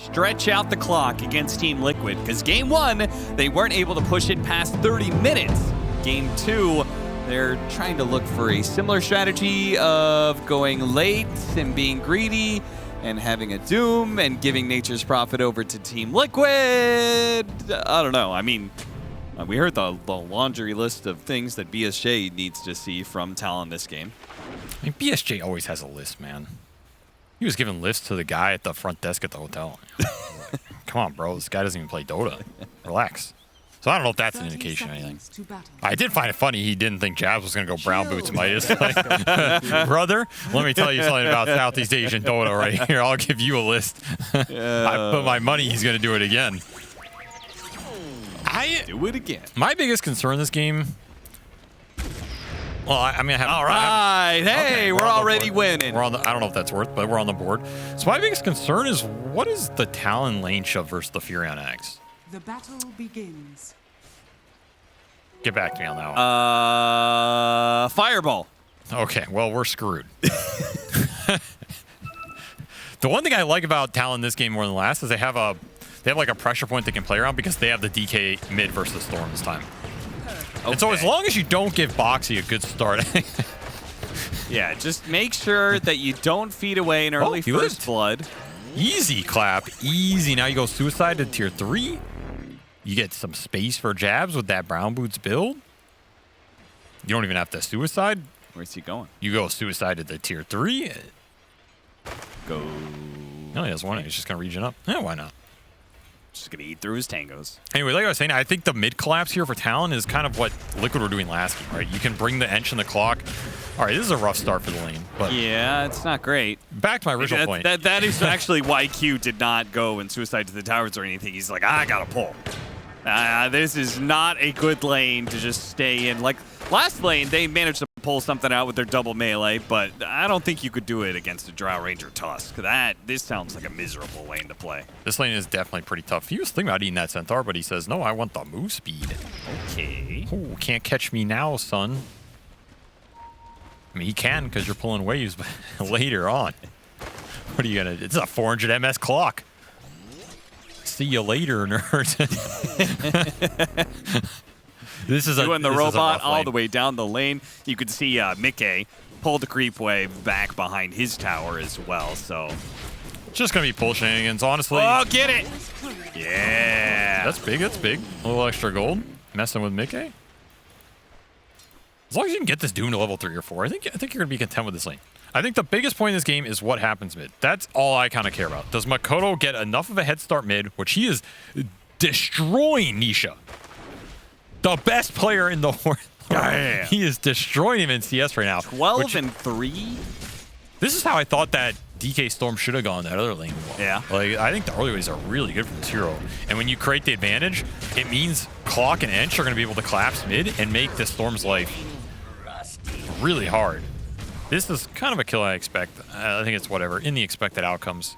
stretch out the clock against Team Liquid, because game 1, they weren't able to push it past 30 minutes. Game 2, they're trying to look for a similar strategy of going late and being greedy and having a Doom and giving Nature's Prophet over to Team Liquid. I don't know. I mean, we heard the laundry list of things that BSJ needs to see from Talon this game. I mean, BSJ always has a list, man. He was giving lists to the guy at the front desk at the hotel. Like, come on, bro. This guy doesn't even play Dota. Relax. So I don't know if that's an indication of anything. I did find it funny he didn't think Jabs was going to go brown boots Midas. Like, brother, let me tell you something about Southeast Asian Dota right here. I'll give you a list. I put my money he's going to do it again. Do it again. My biggest concern this game... Well, I mean, I have... All right. Hey, okay, we're already winning. We're on the, I don't know if that's worth, but we're on the board. So my biggest concern is, what is the Talon lane shove versus the Furion Axe? The battle begins. Get back to me on that one. Fireball. Okay, well, we're screwed. The one thing I like about Talon this game more than the last is they have like a pressure point they can play around because they have the DK mid versus Storm this time. Okay. And so as long as you don't give Boxy a good start. Yeah, just make sure that you don't feed away an early first blood. Easy clap, easy. Now you go suicide to tier 3. You get some space for Jabs with that brown boots build. You don't even have to suicide. Where's he going? You go suicide to the tier 3. Go. No, he has one. He's just going to regen up. Yeah, why not? Just going to eat through his tangos. Anyway, like I was saying, I think the mid collapse here for Talon is kind of what Liquid were doing last game, right? You can bring the Ench and the clock. All right, this is a rough start for the lane. But yeah, it's not great. Back to my original point. That is actually why Q did not go and suicide to the towers or anything. He's like, I got to pull. This is not a good lane to just stay in. Like, last lane, they managed to pull something out with their double melee, but I don't think you could do it against a Drow Ranger Tusk. This sounds like a miserable lane to play. This lane is definitely pretty tough. He was thinking about eating that Centaur, but he says, no, I want the move speed. Okay. Ooh, can't catch me now, son. I mean, he can because you're pulling waves, but later on. What are you going to do? It's a 400 MS clock. See you later, nerd. This is doing the robot all the way down the lane. You could see Mickey pull the creep wave back behind his tower as well. So just gonna be pull shenanigans, honestly. Oh, get it! Yeah, that's big. That's big. A little extra gold. Messing with Mickey. As long as you can get this Doom to level 3 or 4, I think you're gonna be content with this lane. I think the biggest point in this game is what happens mid. That's all I kind of care about. Does Makoto get enough of a head start mid, which he is destroying Nisha, the best player in the world. Damn. He is destroying him in CS right now. 12 and 3. This is how I thought that DK Storm should have gone that other lane. Yeah. Like, I think the early waves are really good from this hero. And when you create the advantage, it means Clock and Ench are going to be able to collapse mid and make the Storm's life really hard. This is kind of a kill I expect. I think it's whatever, in the expected outcomes.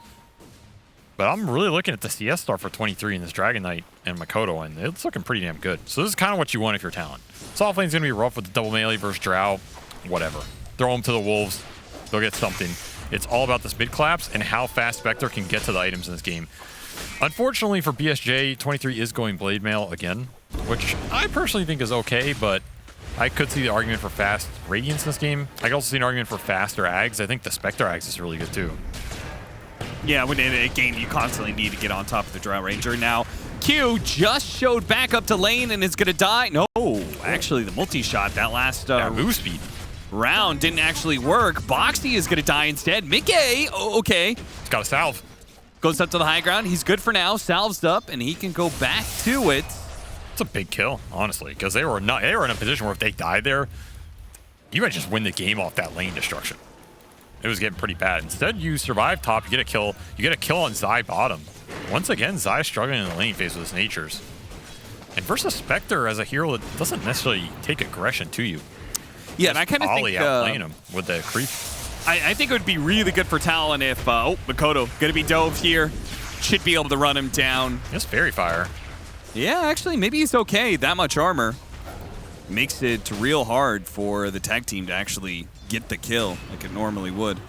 But I'm really looking at the CS star for 23 in this Dragon Knight and Makoto, and it's looking pretty damn good. So this is kind of what you want if you're Talon. Soft lane's going to be rough with the double melee versus Drow. Whatever. Throw them to the Wolves. They'll get something. It's all about this mid collapse and how fast Spectre can get to the items in this game. Unfortunately for BSJ, 23 is going Blade Mail again, which I personally think is okay, but I could see the argument for fast Radiance in this game. I could also see an argument for faster Ags. I think the Spectre Ags is really good too. Yeah, when in a game you constantly need to get on top of the Drow Ranger. Now, Q just showed back up to lane and is going to die. No, actually the multi-shot, that last move speed round didn't actually work. Boxy is going to die instead. Mickey, okay. He's got a salve. Goes up to the high ground. He's good for now. Salves up, and he can go back to it. It's a big kill, honestly, because they were in a position where if they died there, you might just win the game off that lane destruction. It was getting pretty bad. Instead, you survive top, you get a kill. You get a kill on Zai bottom. Once again, Zai struggling in the lane phase with his natures. And versus Spectre as a hero that doesn't necessarily take aggression to you. Yeah, and I kind of think outplaying him with the creep. I think it would be really good for Talon if Makoto gonna be dove here. Should be able to run him down. It's Fairy Fire. Yeah, actually, maybe he's okay. That much armor makes it real hard for the tag team to actually get the kill like it normally would.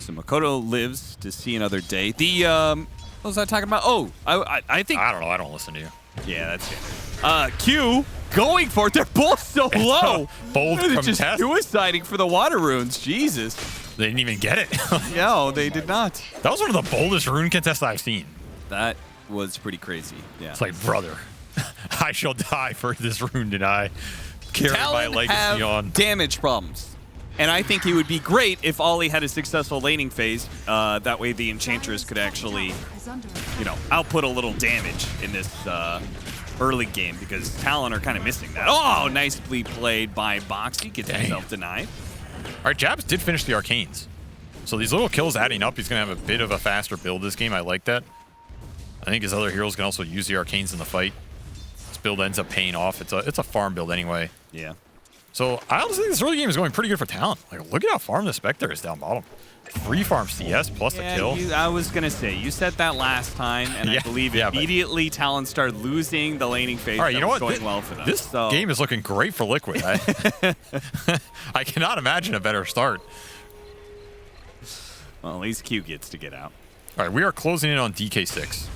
So Makoto lives to see another day. The What was I talking about? Oh, I think. I don't know. I don't listen to you. Yeah, that's it. Q going for it. They're both so low. Bold They're contest. just suiciding for the water runes. Jesus. They didn't even get it. No, they did not. That was one of the boldest rune contests I've seen. That was pretty crazy. Yeah. It's like, brother, I shall die for this rune did I carry my Talon legacy have on. damage problems. And I think he would be great if Ollie had a successful laning phase. That way the Enchantress could actually, output a little damage in this early game, because Talon are kind of missing that. Oh, nicely played by Boxy. Gets himself denied. All right, Jabs did finish the Arcanes. So these little kills adding up, he's going to have a bit of a faster build this game. I like that. I think his other heroes can also use the Arcanes in the fight. This build ends up paying off. It's a farm build anyway. Yeah. So I honestly think this early game is going pretty good for Talon. Like, look at how farmed the Spectre is down bottom. 3 farm CS plus a kill. I was going to say, you said that last time, and I believe immediately Talon started losing the laning phase. All right, you know what? Going well for them. This game is looking great for Liquid. I cannot imagine a better start. Well, at least Q gets to get out. All right, we are closing in on DK6.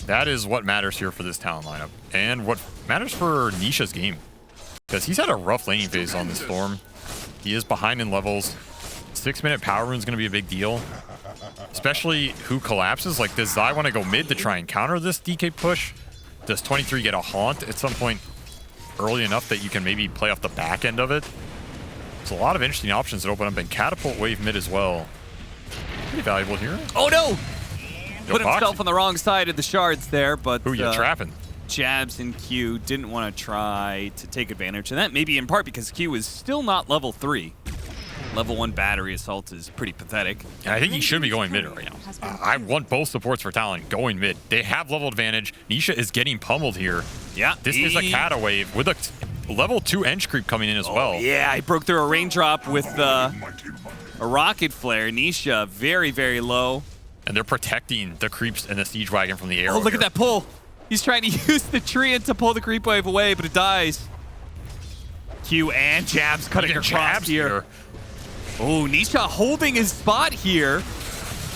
That is what matters here for this Talon lineup, and what matters for Nisha's game. Because he's had a rough laning phase on this Storm. He is behind in levels. 6-minute power rune is going to be a big deal. Especially who collapses. Like, does Zai want to go mid to try and counter this DK push? Does 23 get a haunt at some point early enough that you can maybe play off the back end of it? There's a lot of interesting options that open up, and Catapult Wave mid as well. Pretty valuable here. Oh, no! Yo, Put himself Boxy. on the wrong side of the shards there, but Who you trapping? Jabs and Q didn't want to try to take advantage of that. Maybe in part because Q is still not level 3. Level 1 battery assault is pretty pathetic. And I think he should be going mid right now. I want both supports for Talon going mid. They have level advantage. Nisha is getting pummeled here. Yeah. This is a Kata wave with a level 2 Ench creep coming in as well. Yeah, I broke through a raindrop with a rocket flare. Nisha very, very low. And they're protecting the creeps and the siege wagon from the arrow. Oh, look at that pull. He's trying to use the tree to pull the creep wave away, but it dies. Q and Jabs cutting across here. Oh, Nisha holding his spot here.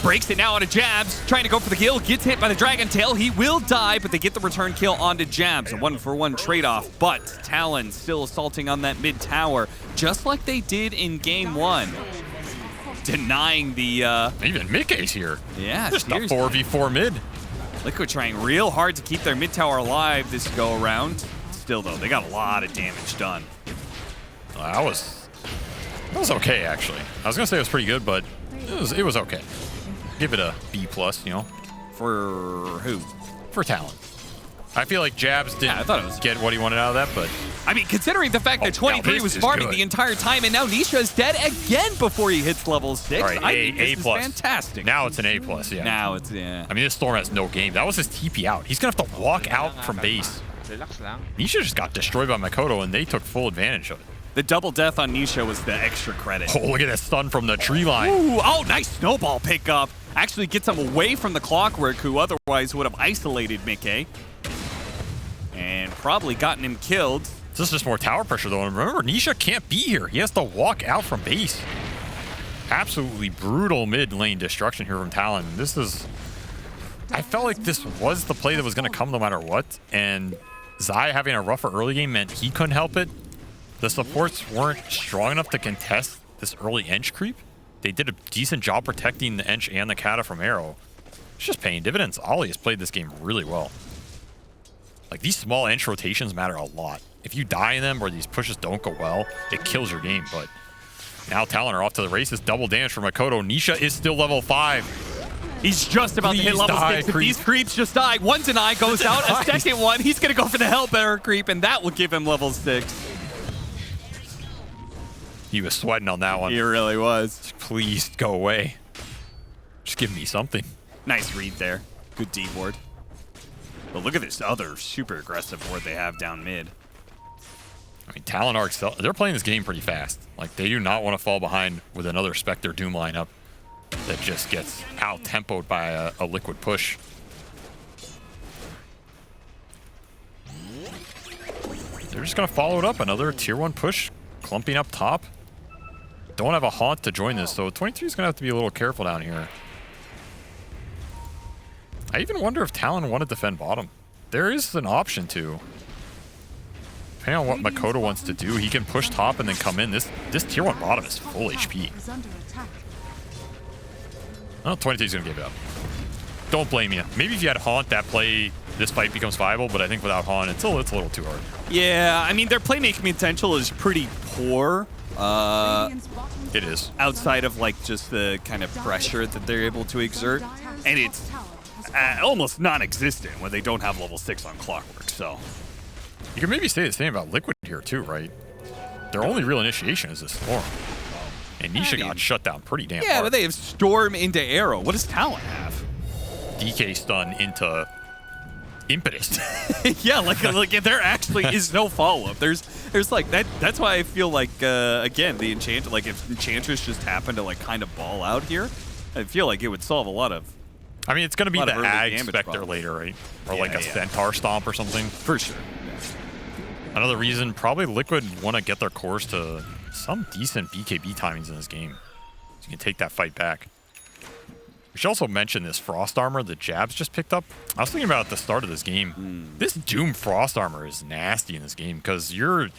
Breaks it now onto Jabs. Trying to go for the kill. Gets hit by the Dragon Tail. He will die, but they get the return kill onto Jabs. A 1-for-1 trade-off, but Talon still assaulting on that mid tower, just like they did in game 1. Denying the... Even Mickey's here. Yeah, just a 4v4 mid. Liquid trying real hard to keep their mid tower alive this go around. Still though, they got a lot of damage done. That was okay actually. I was gonna say it was pretty good, but it was okay. Give it a B+, For who? For Talon. I feel like Jabs didn't get what he wanted out of that, but I mean, considering the fact that 23 was farming the entire time, and now Nisha is dead again before he hits level 6. All right, I think this is A+. fantastic. Now it's an A+, yeah. Now it's, yeah. I mean, this Storm has no game. That was his TP out. He's going to have to walk out from base. Nisha just got destroyed by Makoto, and they took full advantage of it. The double death on Nisha was the extra credit. Oh, look at that stun from the tree line. Ooh, oh, nice snowball pickup. Actually gets him away from the Clockwork, who otherwise would have isolated Mickey. And probably gotten him killed. This is just more tower pressure, though. And remember, Nisha can't be here. He has to walk out from base. Absolutely brutal mid lane destruction here from Talon. This is... I felt like this was the play that was going to come no matter what. And Zai having a rougher early game meant he couldn't help it. The supports weren't strong enough to contest this early Ench creep. They did a decent job protecting the Ench and the Kata from arrow. It's just paying dividends. Ollie has played this game really well. Like, these small Ench rotations matter a lot. If you die in them or these pushes don't go well, it kills your game. But now Talon are off to the races. Double damage from Makoto. Nisha is still level 5. He's just about to hit level 6. If these creeps just die, one deny goes out. A second one, he's going to go for the Hellbearer creep, and that will give him level 6. He was sweating on that one. He really was. Please go away. Just give me something. Nice read there. Good D ward. But look at this other super aggressive ward they have down mid. I mean, Talon are they're playing this game pretty fast. Like, they do not want to fall behind with another Spectre Doom lineup that just gets out-tempoed by a Liquid push. They're just going to follow it up. Another tier 1 push, clumping up top. Don't have a haunt to join this, so 23 is going to have to be a little careful down here. I even wonder if Talon want to defend bottom. There is an option to. Depending on what Makoto wants to do, he can push top and then come in. This tier 1 bottom is full HP. Oh, 22 is going to give it up. Don't blame you. Maybe if you had Haunt, that play, this fight becomes viable, but I think without Haunt, it's a little too hard. Yeah, I mean, their playmaking potential is pretty poor. It is. Outside of, like, just the kind of pressure that they're able to exert. And it's almost non-existent when they don't have level 6 on Clockwork, so. You can maybe say the same about Liquid here, too, right? Their only real initiation is this Storm. And Nisha got shut down pretty damn hard. Yeah, but they have Storm into Arrow. What does Talon have? DK stun into Impetus. Yeah, like there actually is no follow-up. There's like that. That's why I feel like again the Enchantress. Like if Enchantress just happened to like kind of ball out here, I feel like it would solve a lot of. I mean, it's going to be the Ag Spectre problems later, right? Or like a Centaur Stomp or something. For sure. Another reason, probably Liquid want to get their cores to some decent BKB timings in this game. So you can take that fight back. We should also mention this Frost Armor that Jabs just picked up. I was thinking about at the start of this game. This Doom Frost Armor is nasty in this game because you're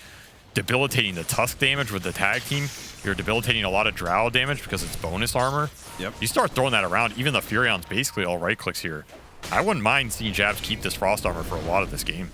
debilitating the Tusk damage with the tag team. You're debilitating a lot of Drow damage because it's bonus armor. Yep. You start throwing that around, even the Furion's basically all right clicks here. I wouldn't mind seeing Jabs keep this Frost Armor for a lot of this game.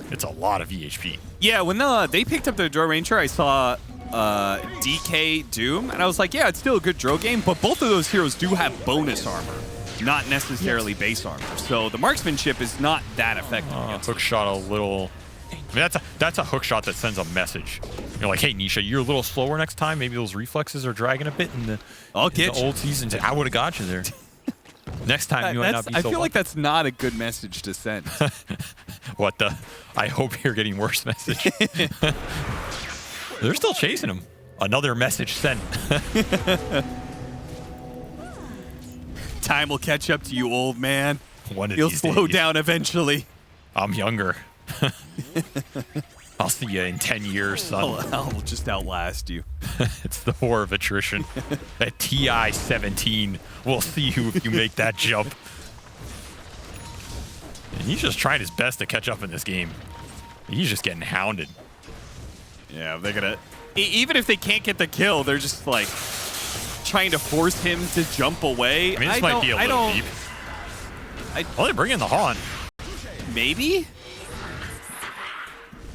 It's a lot of EHP. Yeah, when they picked up the Drow Ranger, I saw DK Doom, and I was like, yeah, it's still a good Drow game, but both of those heroes do have bonus armor, not necessarily base armor. So the marksmanship is not that effective. Hook shot a little. I mean, that's a hook shot that sends a message. You're like, hey, Nisha, you're a little slower next time. Maybe those reflexes are dragging a bit in the old seasons. I would have got you there. Next time you might not be so I feel like that's not a good message to send. What the? I hope you're getting worse message. They're still chasing him. Another message sent. Time will catch up to you, old man. One of You'll these slow days. down eventually. I'm younger. I'll see you in 10 years, son. I'll just outlast you. It's the war of attrition. At TI 17, we'll see you if you make that jump. And he's just trying his best to catch up in this game. He's just getting hounded. Yeah, they're gonna. Even if they can't get the kill, they're just like trying to force him to jump away. I mean, this might be a little deep. Well, they bring in the Haunt. Maybe?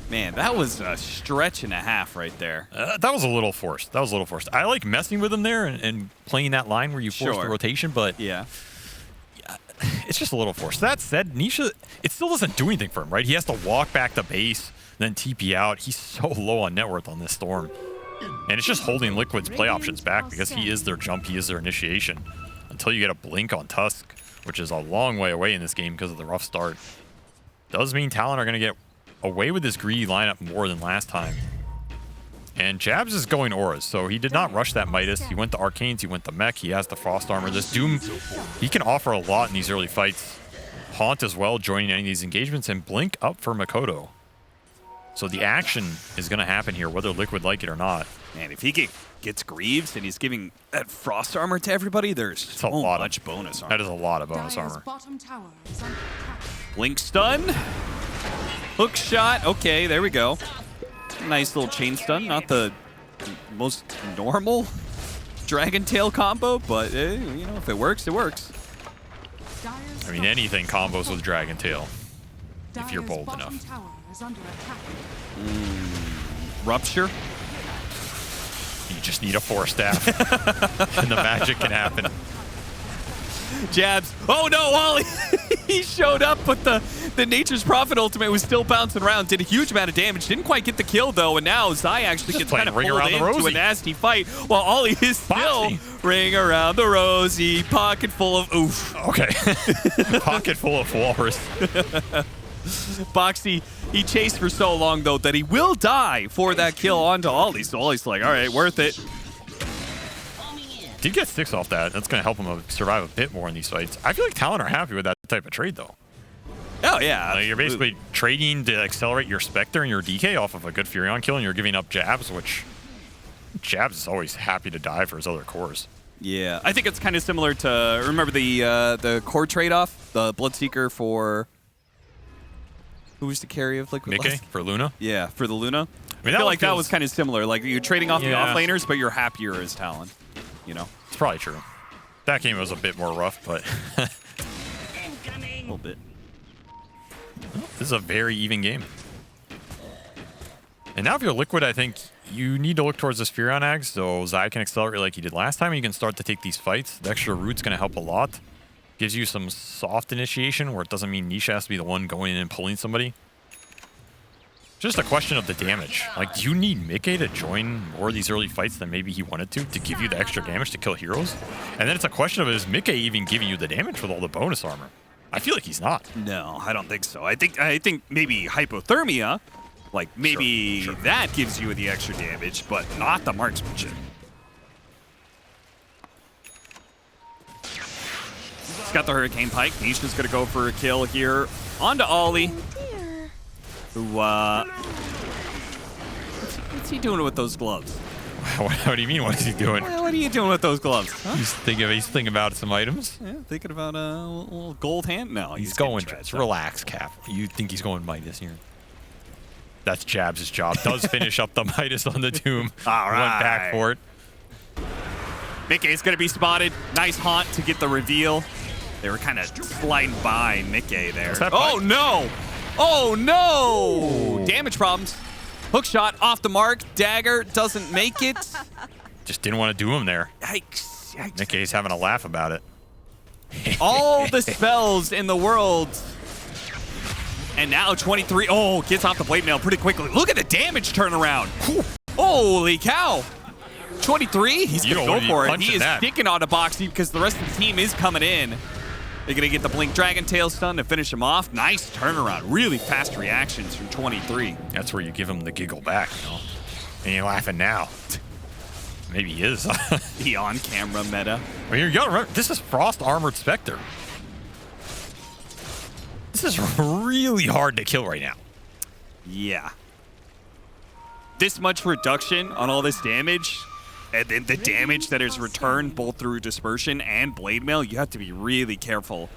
Man, that was a stretch and a half right there. That was a little forced. I like messing with him there and playing that line where you force the rotation, but yeah, it's just a little forced. That said, Nisha, it still doesn't do anything for him, right? He has to walk back to base, then TP out. He's so low on net worth on this Storm. And it's just holding Liquid's play options back because he is their jump, he is their initiation. Until you get a blink on Tusk, which is a long way away in this game because of the rough start. Does mean Talon are going to get away with this greedy lineup more than last time. And Jabs is going auras, so he did not rush that Midas. He went to Arcanes, he went to Mech, he has the Frost Armor. This Doom, he can offer a lot in these early fights. Haunt as well, joining any of these engagements, and Blink up for Makoto. So the action is going to happen here, whether Liquid like it or not. Man, if he gets Greaves and he's giving that Frost Armor to everybody, there's so much bonus armor. That is a lot of bonus armor. Blink stun. Hook shot. Okay, there we go. Nice little chain stun. Not the most normal Dragon Tail combo, but you know, if it works, it works. I mean, anything combos with Dragon Tail, if you're bold enough. Rupture. You just need a Force Staff, and the magic can happen. Jabs. Oh no, Ollie! He showed up, but the Nature's Prophet ultimate was still bouncing around. Did a huge amount of damage. Didn't quite get the kill though, and now Zai actually gets kind of pulled into a nasty fight, while Ollie is still ring around the rosy. Pocket full of oof. Okay. Pocket full of walrus. Boxy, he chased for so long though that he will die for that kill onto Ollie. So Ollie's like, all right, worth it. Did get 6 off that. That's going to help him survive a bit more in these fights. I feel like Talon are happy with that type of trade, though. Oh, yeah. You're basically trading to accelerate your Spectre and your DK off of a good Furion kill, and you're giving up Jabs, which Jabs is always happy to die for his other cores. Yeah, I think it's kind of similar to, remember the core trade-off? The Bloodseeker for, who was the carry of Liquid? Mickey for Luna? Yeah, for the Luna. I mean, I feel like that was kind of similar. Like, you're trading off the Yeah. offlaners, but you're happier as Talon, you know? It's probably true. That game was a bit more rough, but A little bit. this is a very even game. And now if you're Liquid, I think you need to look towards the Spheron Ags, so Zai can accelerate like he did last time, and you can start to take these fights. The extra root's going to help a lot. Gives you some soft initiation, where it doesn't mean Nisha has to be the one going in and pulling somebody. Just a question of the damage. Like, do you need Mickey to join more of these early fights than maybe he wanted to give you the extra damage to kill heroes? And then it's a question of, is Mickey even giving you the damage with all the bonus armor? I feel like he's not. No, I don't think so. I think maybe hypothermia, like maybe Sure. that gives you the extra damage, but not the marksmanship. He's got the Hurricane Pike. Nisha's gonna go for a kill here. On to Ollie. Who, what's he doing with those gloves? What do you mean? What is he doing? What are you doing with those gloves? Huh? He's thinking about some items. Yeah, thinking about a little gold hand? No, He's getting going. treads Just up. relax, Cap. You think he's going Midas here? That's Jabs' job. Does finish up the Midas on the Doom. All right. Went back for it. Mickey's gonna be spotted. Nice haunt to get the reveal. They were kind of sliding by Mickey there. What's that Oh bite? no! Oh no! Damage problems. Hook shot off the mark. Dagger doesn't make it. Just didn't want to do him there. Yikes! Yikes. Mickey's having a laugh about it. All the spells in the world. And now 23. Oh, gets off the blade mail pretty quickly. Look at the damage turnaround. Holy cow! 23. He's You gonna don't go wanna be for it. punching He is that. sticking on a boxy because the rest of the team is coming in. They're gonna get the Blink Dragon Tail stun to finish him off. Nice turnaround. Really fast reactions from 23. That's where you give him the giggle back, you know? And you're laughing now. Maybe he is. The on-camera meta. I mean, you gotta remember, this is Frost Armored Spectre. This is really hard to kill right now. Yeah. This much reduction on all this damage, and then the damage that is returned both through dispersion and blade mail, you have to be really careful.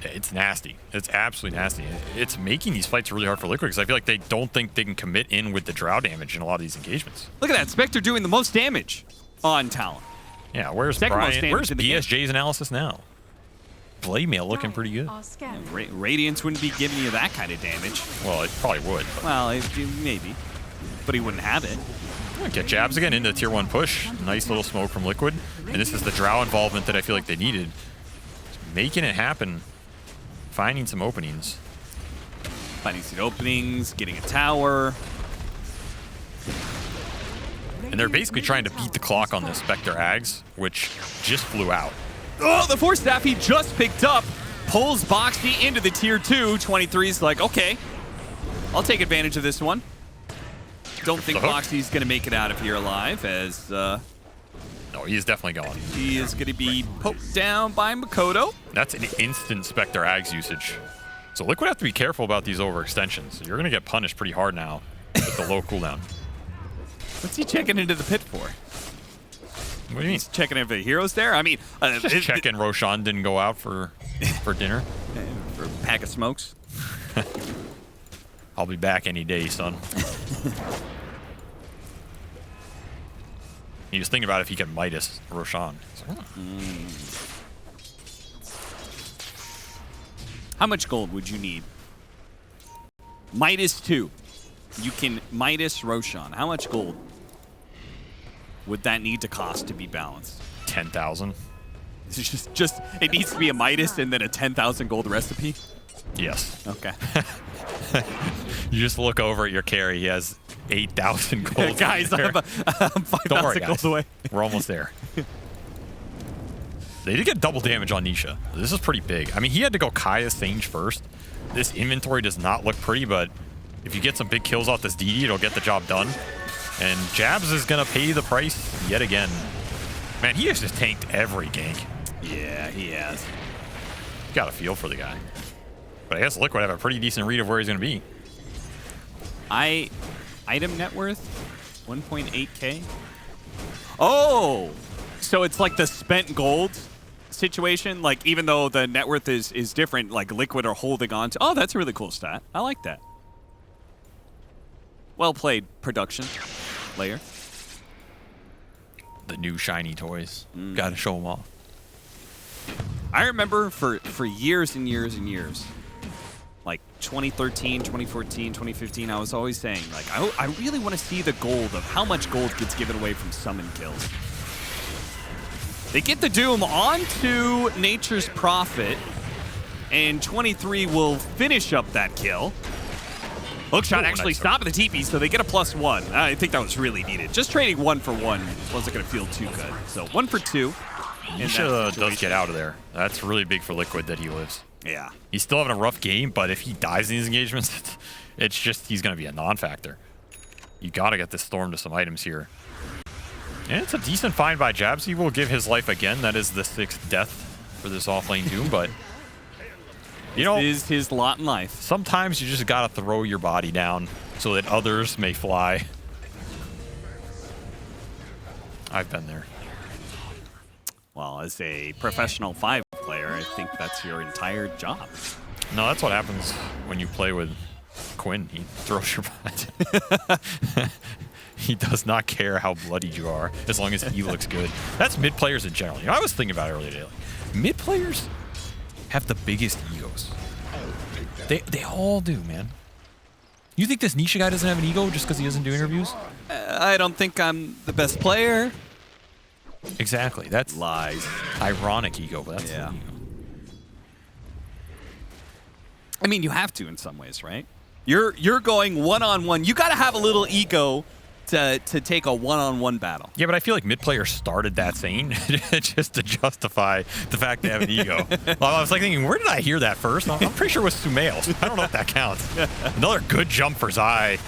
It's nasty. It's absolutely nasty. It's making these fights really hard for Liquid because I feel like they don't think they can commit in with the drow damage in a lot of these engagements. Look at that, Spectre doing the most damage on Talon. Yeah, where's Second most Brian? damage Where's in the game. BSJ's analysis now? Blade mail looking pretty good. Are scanning. Radiance wouldn't be giving you that kind of damage. Well, it probably would. But Well, maybe. But he wouldn't have it. get Jabs again into tier 1 push. Nice little smoke from Liquid. And this is the drow involvement that I feel like they needed. Just making it happen. Finding some openings. Finding some openings, getting a tower. And they're basically trying to beat the clock on the Spectre Ags, which just flew out. Oh, the Force Staff he just picked up. Pulls Boxy into the tier 2. 23's like, okay, I'll take advantage of this one. Don't think the hook. Boxy's going to make it out of here alive, as No, he is definitely gone. he is going to be poked down by Makoto. That's an instant Spectre Ags usage. So Liquid have to be careful about these overextensions. You're going to get punished pretty hard now with the low cooldown. What's he checking into the pit for? What do you mean? He's checking if the hero's there? I mean, Just checking Roshan didn't go out for dinner. for a pack of smokes. I'll be back any day, son. He was thinking about if he could Midas Roshan. How much gold would you need? Midas 2. You can Midas Roshan. How much gold would that need to cost to be balanced? 10,000. It's just it needs to be a Midas and then a 10,000 gold recipe? Yes. Okay. You just look over at your carry. He has 8,000 gold. Guys, I'm Don't worry, 5,000 gold guys. away. We're almost there. They did get double damage on Nisha. This is pretty big. I mean, he had to go Kaya Sange first. This inventory does not look pretty, but if you get some big kills off this DD, it'll get the job done. And Jabs is going to pay the price yet again. Man, he has just tanked every gank. Yeah, he has. Got a feel for the guy. But I guess Liquid have a pretty decent read of where he's going to be. Item net worth 1.8k. Oh, So it's like the spent gold situation. Like, even though the net worth is different, like Liquid are holding on to. Oh, that's a really cool stat. I like that. Well played, production layer. The new shiny toys. Gotta show them off. I remember for years and years and years, like 2013, 2014, 2015, I was always saying, like, I really want to see the gold of how much gold gets given away from summon kills. They get the Doom onto Nature's Prophet, and 23 will finish up that kill. Hookshot actually nice stopping the TP, so they get a +1. I think that was really needed. Just trading 1 for 1 wasn't going to feel too good. So 1 for 2. Nisha does get out of there. That's really big for Liquid that he lives. Yeah. He's still having a rough game, but if he dies in these engagements, it's just he's going to be a non-factor. You got to get this Storm to some items here. And it's a decent find by Jabs. He will give his life again. That is the 6th death for this offlane Doom, but you know, this is his lot in life. Sometimes you just got to throw your body down so that others may fly. I've been there. Well, as a professional 5 player, I think that's your entire job. No, that's what happens when you play with Quinn. He throws your body. He does not care how bloodied you are as long as he looks good. That's mid players in general. You know, I was thinking about it earlier today. Mid players have the biggest egos. They all do, man. You think this Nisha guy doesn't have an ego just because he doesn't do interviews? I don't think I'm the best player. Exactly. That's lies. Ironic ego, but that's yeah. an ego. I mean, you have to in some ways, right? You're going one-on-one. You got to have a little ego to take a one-on-one battle. Yeah, but I feel like mid players started that saying just to justify the fact they have an ego. Well, I was like thinking, where did I hear that first? I'm pretty sure it was Sumail. I don't know if that counts. Another good jump for Zai.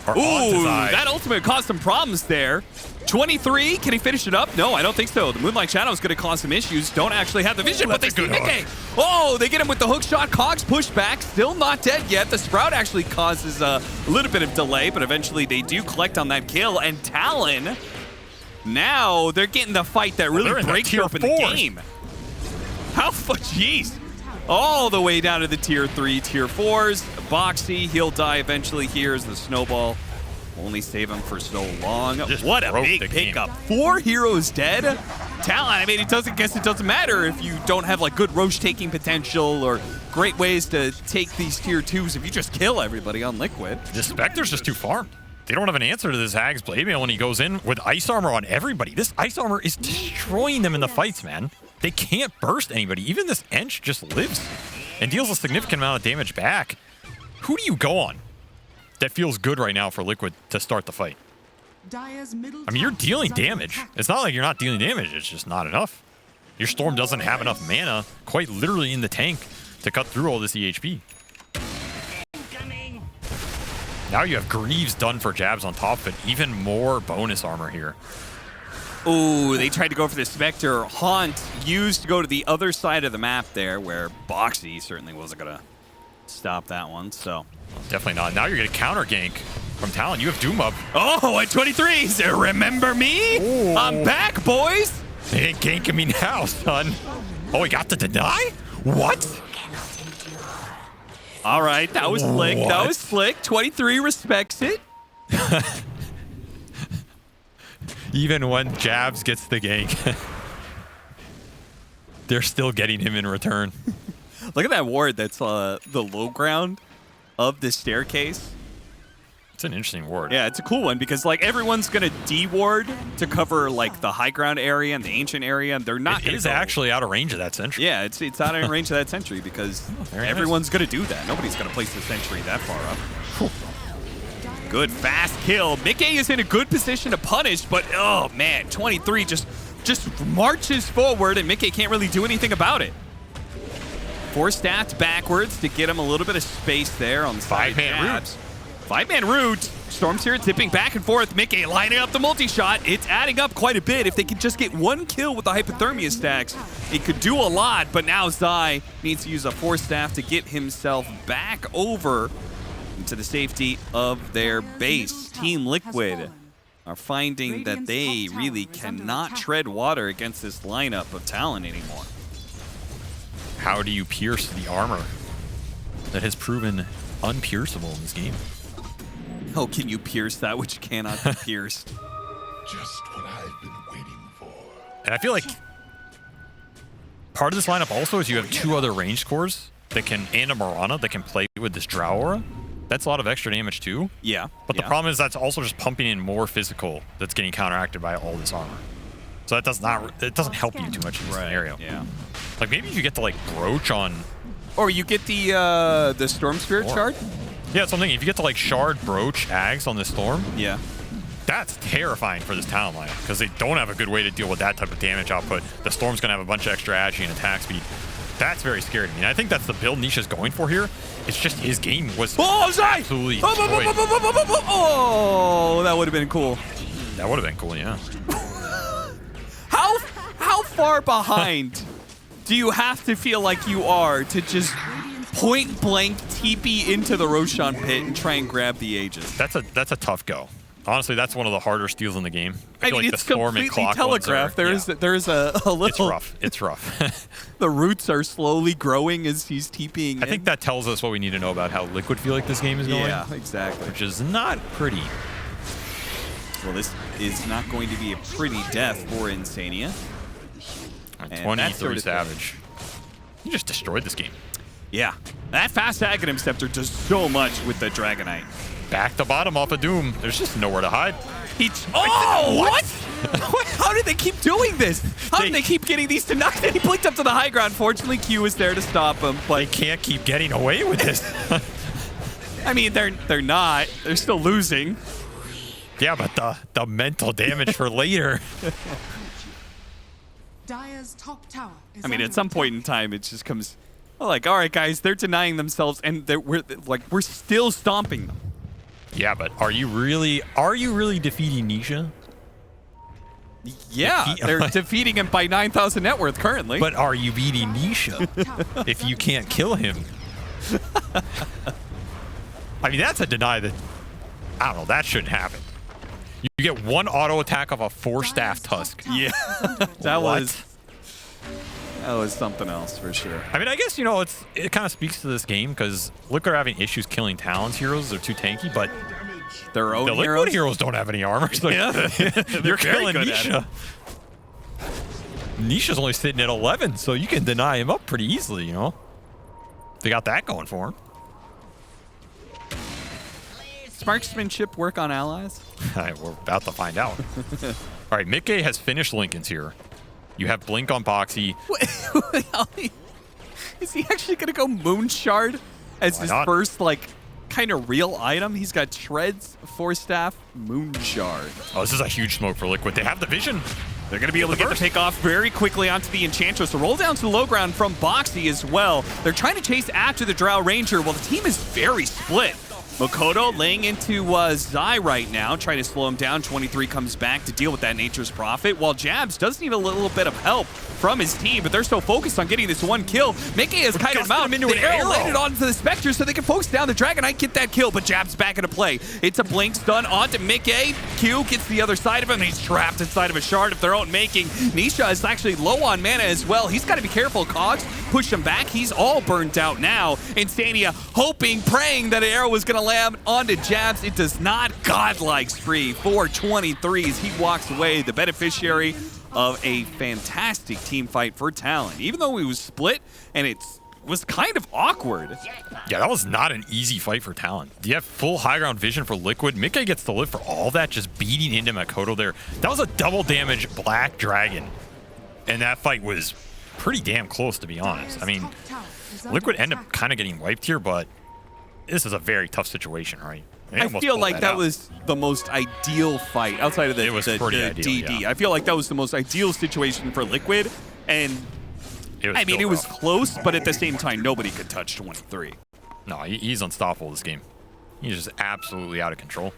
Or Ooh, Zai. that ultimate caused some problems there. 23, can he finish it up? No, I don't think so. The Moonlight Shadow is going to cause some issues. Don't actually have the vision, but they see Mickey. Oh, they get him with the hook shot. Cogs push back, still not dead yet. The Sprout actually causes a little bit of delay, but eventually they do collect on that kill. And Talon, now they're getting the fight that really breaks open the game. How, jeez. All the way down to the tier 3, tier 4s. Boxy, he'll die eventually here as the snowball only save him for so long. Just what a big game. pickup. 4 heroes dead. Talon, I mean, it doesn't matter if you don't have like good Roche taking potential or great ways to take these tier 2s if you just kill everybody on Liquid. The Spectre's just too farmed. They don't have an answer to this Hag's Blade Mail when he goes in with ice armor on everybody. This ice armor is destroying them in the fights, man. They can't burst anybody. Even this Ench just lives and deals a significant amount of damage back. Who do you go on that feels good right now for Liquid to start the fight? I mean, you're dealing damage. It's not like you're not dealing damage. It's just not enough. Your Storm doesn't have enough mana, quite literally in the tank, to cut through all this EHP. Now you have Greaves done for Jabs on top of it. Even more bonus armor here. Ooh, they tried to go for the Spectre. Haunt used to go to the other side of the map there, where Boxy certainly wasn't going to stop that one, so. Definitely not. Now you're going to counter gank from Talon. You have Doom up. Oh, at 23, so remember me? Ooh. I'm back, boys. They ain't ganking me now, son. Oh, he got the deny? What? All right, that was slick. What? That was slick. 23 respects it. Even when Jabs gets the gank, they're still getting him in return. Look at that ward that's the low ground of the staircase. It's an interesting ward. Yeah, it's a cool one because like everyone's gonna D-ward to cover like the high ground area and the ancient area. And they're not It gonna is go. actually out of range of that sentry. Yeah, it's out of range of that sentry because very everyone's gonna do that. Nobody's gonna place the sentry that far up. Good fast kill. Mickey is in a good position to punish, but oh man, 23 just marches forward and Mickey can't really do anything about it. 4 stats backwards to get him a little bit of space there on the side. 5-man root. 5-man root. Storm's here tipping back and forth. Mickey lining up the multi-shot. It's adding up quite a bit. If they could just get 1 kill with the hypothermia stacks, it could do a lot. But now Zai needs to use a 4 staff to get himself back over into the safety of their base. Team Liquid are finding that they really cannot tread water against this lineup of Talon anymore. How do you pierce the armor that has proven unpierceable in this game? Oh, can you pierce that which cannot be pierced? Just what I've been waiting for. And I feel like part of this lineup also is you have 2 other range cores that can, and a Mirana that can play with this Drow aura. That's a lot of extra damage too. Yeah. But the problem is that's also just pumping in more physical that's getting counteracted by all this armor. So that doesn't help you too much in this scenario. Yeah. Like maybe if you get to like broach on, Or you get the Storm Spirit shard? yeah, something. If you get to like shard broach Ags on this storm, Yeah. that's terrifying for this Talon lineup because they don't have a good way to deal with that type of damage output. The storm's gonna have a bunch of extra agi and attack speed. That's very scary to me. And I think that's the build Nisha's going for here. It's just his game was absolutely destroyed. Oh, that would have been cool. That would have been cool, yeah. How far behind do you have to feel like you are to just point blank TP into the Roshan pit and try and grab the Aegis? That's a tough go. Honestly, that's one of the harder steals in the game. I mean, feel like it's the storm and completely clock telegraphed. ones There's a little. It's rough. It's rough. The roots are slowly growing as he's TPing. I think that tells us what we need to know about how Liquid feel like this game is going. Yeah, exactly. Which is not pretty. Well, this is not going to be a pretty death for Insania. And 23 that sort of Savage. He just destroyed this game. Yeah, that fast Aghanim Scepter does so much with the Dragonite. Back to bottom off of Doom. There's just nowhere to hide. Oh, what? How did they keep doing this? How did they keep getting these to knock? He blinked up to the high ground. Fortunately, Q was there to stop him. But They can't keep getting away with this. I mean, they're not. They're still losing. Yeah, but the mental damage for later. Dire's top tower is I mean, under at some point in time, it just comes. Oh, like, all right, guys, they're denying themselves, and we're still stomping them. Yeah, but are you really defeating Nisha? Yeah, they're defeating him by 9,000 net worth currently. But are you beating Nisha if you can't kill him? I mean, that's a deny that, I don't know, that shouldn't happen. You get 1 auto attack of a 4-staff Tusk. Yeah, that What? was something else for sure. I mean, I guess, it kind of speaks to this game because Liquid are having issues killing Talon's heroes. They're too tanky, but Their own the Liquid heroes don't have any armor. So Yeah, you're very killing good at Nisha. Nisha's only sitting at 11, so you can deny him up pretty easily, They got that going for him. Marksmanship work on allies? We're about to find out. All right, Mickey has finished Lincoln's here. You have Blink on Boxy. Is he actually going to go Moon Shard as Why his not? first, kind of real item? He's got Shreds, 4-staff, Moon Shard. Oh, this is a huge smoke for Liquid. They have the vision. They're going to be able to get the pick off very quickly onto the Enchantress. So roll down to the low ground from Boxy as well. They're trying to chase after the Drow Ranger. Well, the team is very split. Makoto laying into Zai right now, trying to slow him down. 23 comes back to deal with that Nature's Prophet, while Jabs does need a little bit of help from his team, but they're so focused on getting this one kill. Mickey has kited him out. into The an arrow arrow. landed onto the Spectre so they can focus down the Dragonite, get that kill, but Jabs back into play. It's a blink stun onto Mickey. Q gets the other side of him, and he's trapped inside of a shard of their own making. Nisha is actually low on mana as well. He's got to be careful. Cogs push him back. He's all burnt out now. Insania hoping, praying that an arrow was going to land onto Jabs. It does not. Godlike spree for 23s. He walks away, the beneficiary of a fantastic team fight for Talon. Even though he was split and it was kind of awkward. Yeah, that was not an easy fight for Talon. You have full high ground vision for Liquid. Mickey gets to live for all that, just beating into Makoto there. That was a double damage Black Dragon. And that fight was pretty damn close, to be honest. I mean, Liquid end up kind of getting wiped here, but this is a very tough situation, right? I feel like that was the most ideal fight outside of the ideal, DD. yeah. I feel like that was the most ideal situation for Liquid, and it was close, but at the same time, nobody could touch 23. No, he's unstoppable this game. He's just absolutely out of control.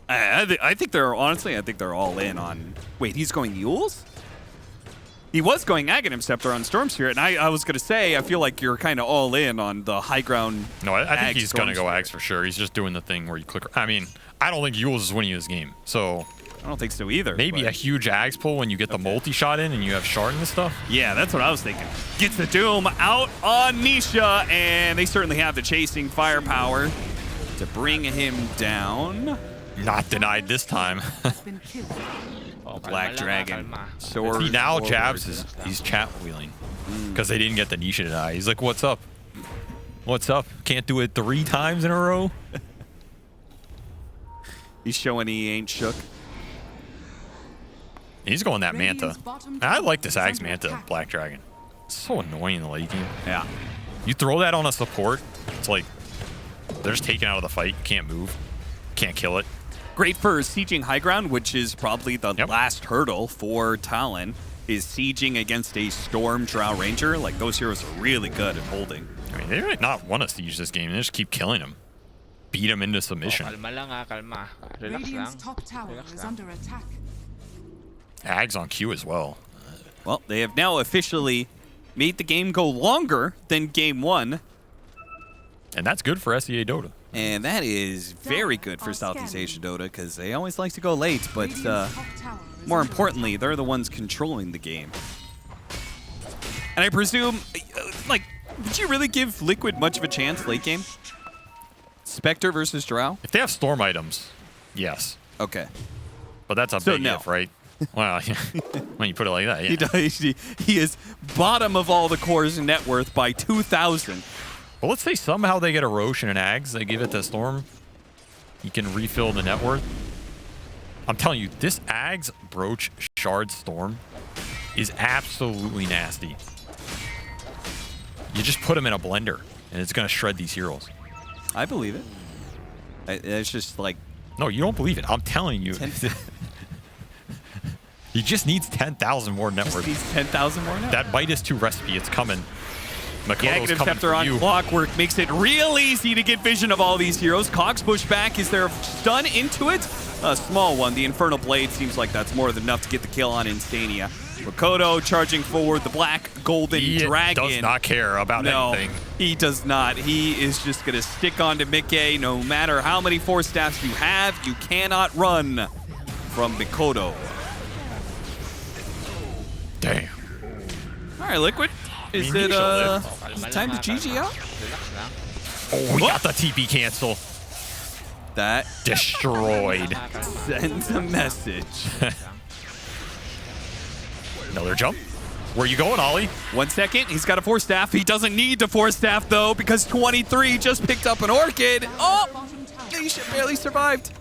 I think they're honestly, I think they're all in on. Wait, he's going Yules? He was going Aghanim Scepter on Storm Spirit, and I was going to say, I feel like you're kind of all in on the high ground. No, I think Ag he's going to Storm go Spirit. Ags for sure. He's just doing the thing where you click. I mean, I don't think Yules is winning this game. So I don't think so either. maybe but- a huge Ags pull when you get the multi-shot in and you have Shard and stuff. Yeah, that's what I was thinking. Gets the Doom out on Nisha, and they certainly have the chasing firepower to bring him down. Not denied this time. Been killed. Black Dragon. Sword He now forward. jabs he's chat wheeling because they didn't get the Nisha to die. He's like, what's up? What's up? Can't do it 3 times in a row? He's showing he ain't shook. He's going that Manta. Radiant's bottom I like tower this is Ags under Manta attack. Black Dragon. It's so annoying in the late game. Yeah. You throw that on a support, it's like they're just taken out of the fight. You can't move. Can't kill it. Great for sieging high ground, which is probably the Yep. last hurdle for Talon, is sieging against a Storm Drow Ranger. Like, those heroes are really good at holding. I mean, they might not want to siege this game. They just keep killing him. Beat him into submission. Kalma lang kalma. Relax Radiant's lang. top tower Relax is lang. under attack. Ags on Q as well. Well, they have now officially made the game go longer than game 1, And that's good for SEA Dota. and that is very good for Southeast Asia Dota because they always like to go late, but Radiant's top tower is more under importantly, they're the ones controlling the game. And I presume, like, did you really give Liquid much of a chance late game? Spectre versus Drow? If they have storm items, yes. Okay. But that's a So big no. if, right? Well, when you put it like that, yeah. He does. He is bottom of all the cores in net worth by 2,000. Well, let's say somehow they get a Roshan and Ags. They give it to Storm. He can refill the net worth. I'm telling you, this Ags Broach Shard Storm is absolutely nasty. You just put him in a blender, and it's going to shred these heroes. I believe it. It's just like No, you don't believe it. I'm telling you. 10 He just needs 10,000 more net worth. needs 10,000 more now. That Midas 2 recipe, it's coming. The Makoto's Aghanim coming Scepter for on you. Clockwork makes it real easy to get vision of all these heroes. Cogs push back. Is there a stun into it? A small one. The Infernal Blade seems like that's more than enough to get the kill on Instania. Makoto charging forward. The Black Golden He Dragon. does not care about No, anything. he does not. He is just going to stick on to Mickey. No matter how many Force Staffs you have, you cannot run from Mikoto. Damn. All right, Liquid. Is mean, it he shall live. is it time to GG out? Relax lang. Oh, we got the TP cancel. That Destroyed. sends a message. Another jump. Where you going, Ollie? 1 second. He's got a Force Staff. He doesn't need to Force Staff, though, because 23 just picked up an Orchid. Oh, bottom tower. Nisha barely survived.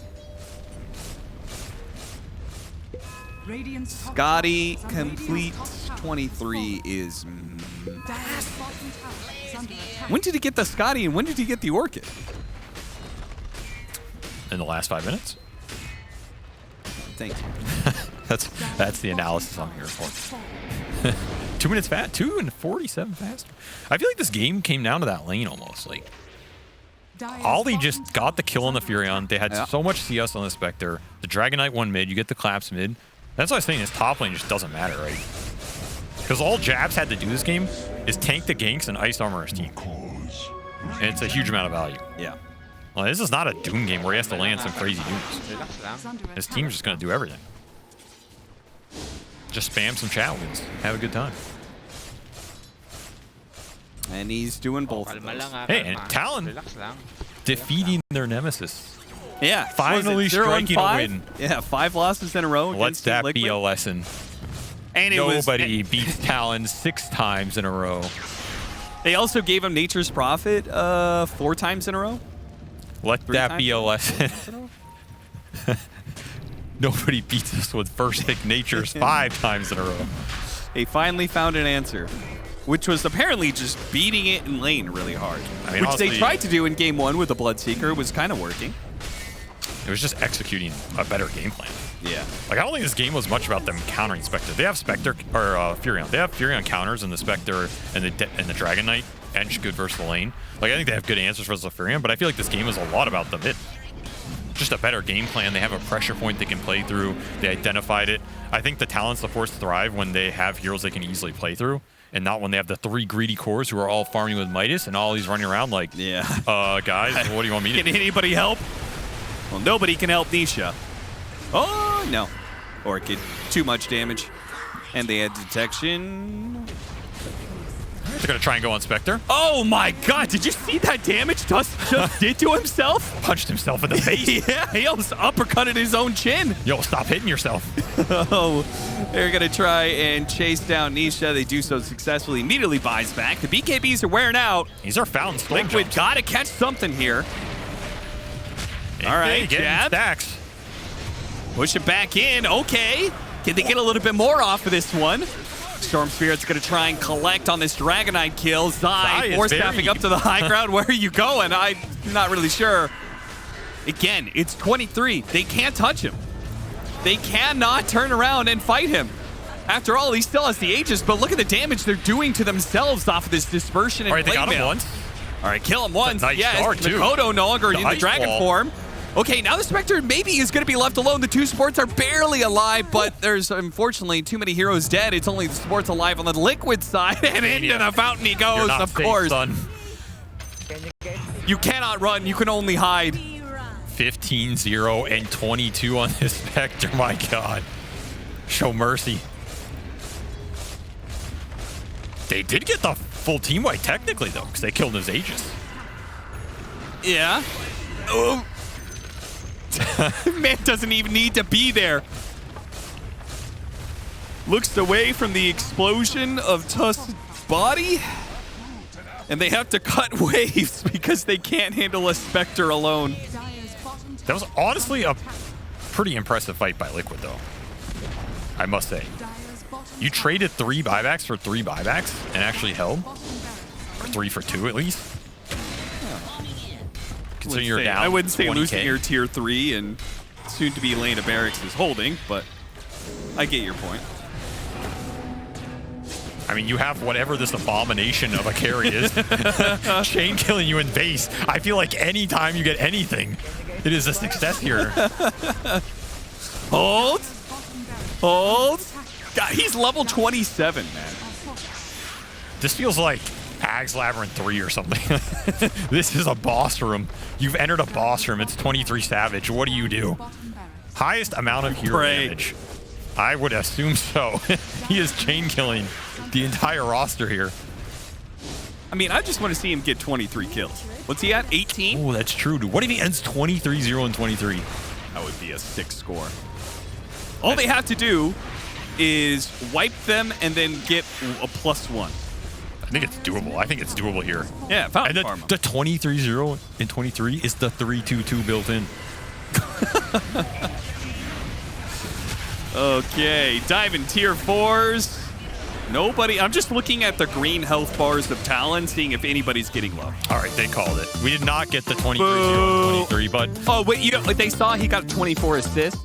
Radiant's top Scotty tower is under complete Radiant's top tower. 23 is... Dire's bottom tower is under attack. When did he get the Scotty and when did he get the Orchid? In the last 5 minutes. Thank you. That's the analysis I'm here for. 2 minutes fast. 2 and 47 faster. I feel like this game came down to that lane almost. Like Dire's Ollie bottom just tower got the kill on the is under Furion. They had Yeah. so much CS on the Spectre. The Dragon Knight won mid. You get the collapse mid. That's why I was saying this top lane just doesn't matter, right? Because all Jabs had to do this game is tank the ganks and ice armor his team. And it's a huge amount of value. Yeah. Well, this is not a Doom game where he has to land some crazy dooms. Relax lang. is under His attack. team's just going to do everything. Just spam some chat wins. Have a good time. And he's doing both of Kalma those. lang Hey, kalma. and Talon Relax lang. defeating their nemesis. Yeah. Finally was it 0 and striking a 5? win. Yeah, 5 losses in a row. Let against Team that Liquid. be a lesson. And it was, Nobody beats Talon 6 times in a row. they also gave him Nature's Prophet 4 times in a row. Let 3 that be a times lesson. Nobody beats us with first pick natures 5 times in a row. They finally found an answer, which was apparently just beating it in lane really hard. I mean, which they honestly- tried to do in game 1 with the Bloodseeker. It was kind of working. It was just executing a better game plan. Yeah. Like, I don't think this game was much about them countering Spectre. They have Spectre, or Furion. They have Furion counters in the Spectre and the Dragon Knight. Ench good versus the lane. Like, I think they have good answers versus the Furion, but I feel like this game is a lot about the mid. Just just a better game plan. They have a pressure point they can play through. They identified it. I think the Talon supports thrive when they have heroes they can easily play through, and not when they have the 3 greedy cores who are all farming with Midas and all these running around like, guys, what do you want me to do? Can anybody help? Well, nobody can help Nisha. Oh, no. Orchid, too much damage. And they had detection. They're going to try and go on Spectre. Oh my god, did you see that damage Tusk just did to himself? Punched himself in the face. Yeah, he almost uppercutted his own chin. Yo, stop hitting yourself. Oh, they're going to try and chase down Nisha. They do so successfully. Immediately buys back. The BKBs are wearing out. These are fountain storm Liquid jumps. got to catch something here. All right, jab. Stacks. Push it back in. Okay. Can they get a little bit more off of this one? Storm Spirit's going to try and collect on this Dragonite kill. Zai force staffing up to the high ground. Where are you going? I'm not really sure. Again, it's 23. They can't touch him. They cannot turn around and fight him. After all, he still has the Aegis, but look at the damage they're doing to themselves off of this dispersion and All right, they got him mail. once. All right, kill him once. Nice yes, start, too. Makoto no longer in the ice dragon wall. form. Okay, now the Spectre maybe is going to be left alone. The 2 supports are barely alive, but there's unfortunately too many heroes dead. It's only the supports alive on the Liquid side, and into the fountain he goes, Not of safe, course. Son. You cannot run. You can only hide. 15-0 and 22 on this Spectre. My God. Show mercy. They did get the full team wipe technically, though, because they killed his Aegis. Yeah. Oh. Man doesn't even need to be there. Looks away from the explosion of Tusk's body. And they have to cut waves because they can't handle a Spectre alone. Dire's bottom That was honestly a pretty impressive fight by Liquid, though. I must say. Dire's bottom You traded 3 buybacks for 3 buybacks and actually held. bottom barracks. Or 3 for 2 at least. Considering you're down. I wouldn't say 20K. losing your tier 3 and soon to be Lane of Barracks is holding, but I get your point. I mean, you have whatever this abomination of a carry is. Chain killing you in base. I feel like any time you get anything, it is a success here. Hold. Hold. God, he's level 27, man. This feels like Ag's Labyrinth 3 or something. This is a boss room. You've entered a boss room. It's 23 Savage. What do you do? Bottom barracks. Highest amount of hero Pray. damage. I would assume so. He is chain killing the entire roster here. I mean, I just want to see him get 23 kills. What's he at? 18? Oh, that's true, dude. What if he ends 23-0 and 23? That would be a 6 score. All they have to do is wipe them and then get a +1. I think it's doable. I think it's doable here. Yeah, And Fountain the Farm. 23-0 and 23 is the 3-2-2 built in. Okay, diving tier 4s. Nobody. I'm just looking at the green health bars of Talon, seeing if anybody's getting low. All right, they called it. We did not get the 23-0 Boo. and 23, but Oh, wait, you know, they saw he got 24 assists.